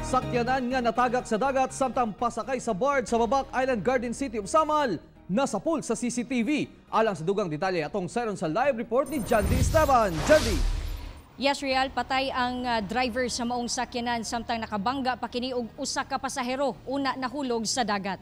Sakyanan nga natagak sa dagat samtang pasakay sa barge sa Babak Island Garden City of Samal. Nasa pool sa CCTV. Alang sa dugang detalye atong sayon sa live report ni Jandy Esteban. Jandy! Yes, Real, patay ang driver sa maong sakyanan samtang nakabangga pa kini og usa ka pasahero una nahulog sa dagat.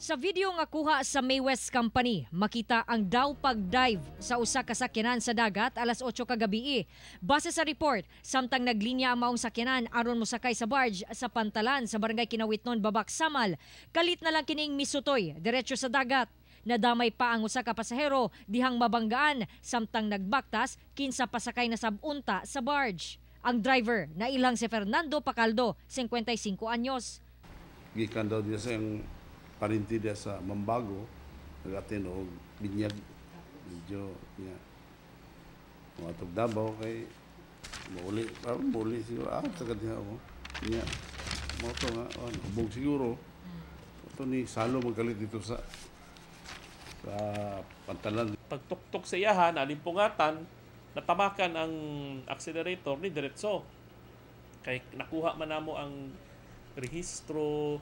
Sa video nga kuha sa May West Company, makita ang daw pag-dive sa usa ka sakyanan sa dagat alas 8 kagabi. Base sa report, samtang naglinya ang maong sakyanan aron mosakay sa barge sa Pantalan sa Barangay Kinawitnon, Babak, Samal, kalit na lang kining misutoy diretso sa dagat. Nadamay pa ang usa ka pasahero dihang mabanggaan samtang nagbaktas kinsa pasakay na sabunta sa barge. Ang driver na ilang si Fernando Pacaldo, 55 anyos. Gikan daw diya sa parinti dia sa Mambago, nag-atin o binyag, medyo niya. Matog Davao kay mauli siguro, sagad niya ako. Niya, moto nga, hubog siguro. Ito ni Salo magalit dito sa Pantalan. Pagtuktok sa iyahan, alimpungatan, natamakan ang accelerator ni diretso. Kay nakuha man namo ang rehistro,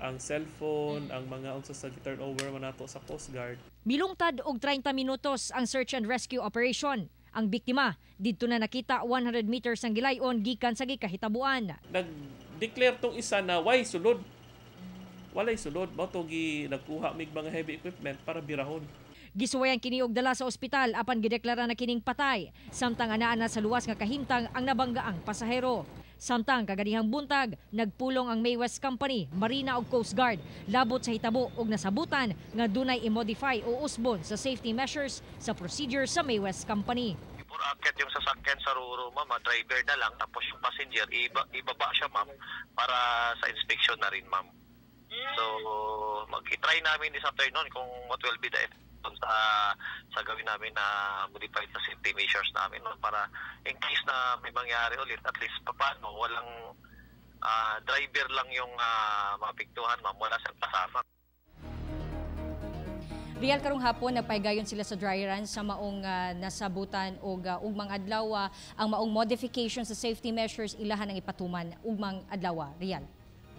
ang cellphone, ang mga unsa sa turnover man nato sa Coast Guard. Milungtad og 30 minutos ang search and rescue operation. Ang biktima didto na nakita 100 meters ang gilayon gikan sa gikahitabuan. Nag-declare tong isa na way sulod. Walay sulod, mao to nagkuha mig mga heavy equipment para birahon. Gisuwayan kini og dala sa ospital apan gideklara na kining patay. Samtang anaa na sa luwas nga kahimtang ang nabanggaang pasahero. Samtang kaganihang buntag, nagpulong ang May West Company, Marina ug Coast Guard labot sa hitabo ug nasabutan nga dunay i-modify o usbon sa safety measures sa procedure sa May West Company. Puro akit yung sasakyan sa Ruro, ma'am, driver na lang, tapos yung passenger, ibaba siya, ma'am, para sa inspection na rin, ma'am. So, mag-try namin this afternoon kung what will be the effect sa gawin namin na modified na safety measures namin, no? Para in case na may mangyari ulit, at least paano, walang driver lang yung mapiktuhan, ma'am, wala sa kasama. Real, karong hapon nagpaygayon sila sa dry run sa maong nasabutan og ugmang adlaw ang maong modification sa safety measures ilahan ang ipatuman ugmang adlaw. Real.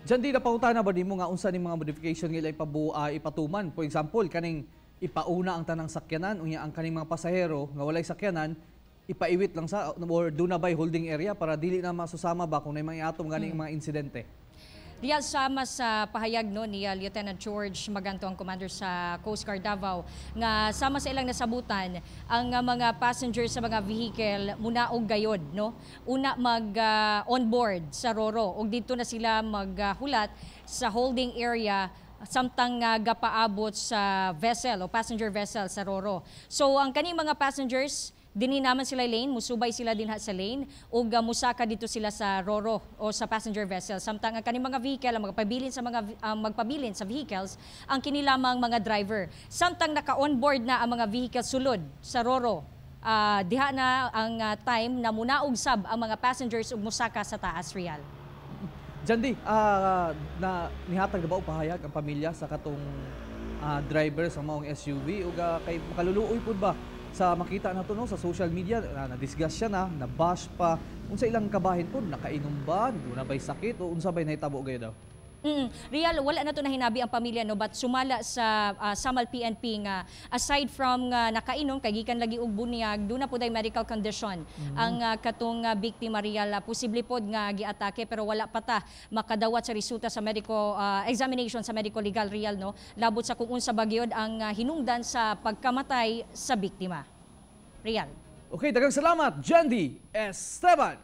Jandy, napangutana ba nimo nga unsa ni mga modification nga ipatuman? For example, kaning ipauna ang tanang sakyanan unya ang kaning mga pasahero nga walay sakyanan ipaiwit lang sa or do na by holding area para dili na masusama ba kung may mga atom ganing mga insidente. Real, sama sa pahayag no ni Lieutenant George Maganto, ang commander sa Coast Guard Davao, nga sama sa ilang nasabutan ang mga passengers sa mga vehicle muna og gayod, no? Una mag on board sa Roro ug dito na sila maghulat sa holding area samtang gapaabot sa vessel o passenger vessel sa Roro. So ang kaning mga passengers dinhi naman sila lane, musubay sila dinha sa lane ug musaka dito sila sa Roro o sa passenger vessel. Samtang ang kaning mga vehicle ang magpabilin sa vehicles ang kini lamang mga driver. Samtang naka-onboard na ang mga vehicle sulod sa Roro, diha na ang time na munaog sab ang mga passengers ug musaka sa taas. Real. Jandy, na nihatag ba o pahayag ang pamilya sa katong driver sa maong SUV o kay makaluluoy pud ba sa makita nato no sa social media na-discuss siya na bash pa unsa ilang kabahin pud nakainom ba na bay sakit o unsa bay nahitabo gayud daw? Real, wala na to na hinabi ang pamilya no, but sumala sa Samal PNP nga aside from nakainom kay gikan lagi og bunyag, do na pud ay medical condition ang katong biktima. Real, posible pod nga giatake pero wala pa ta makadawat sa resulta sa medical examination sa medical legal. Real, no, labot sa kung unsa ba gyud ang hinungdan sa pagkamatay sa biktima. Real. Okay, daghang salamat Jandy Esteban.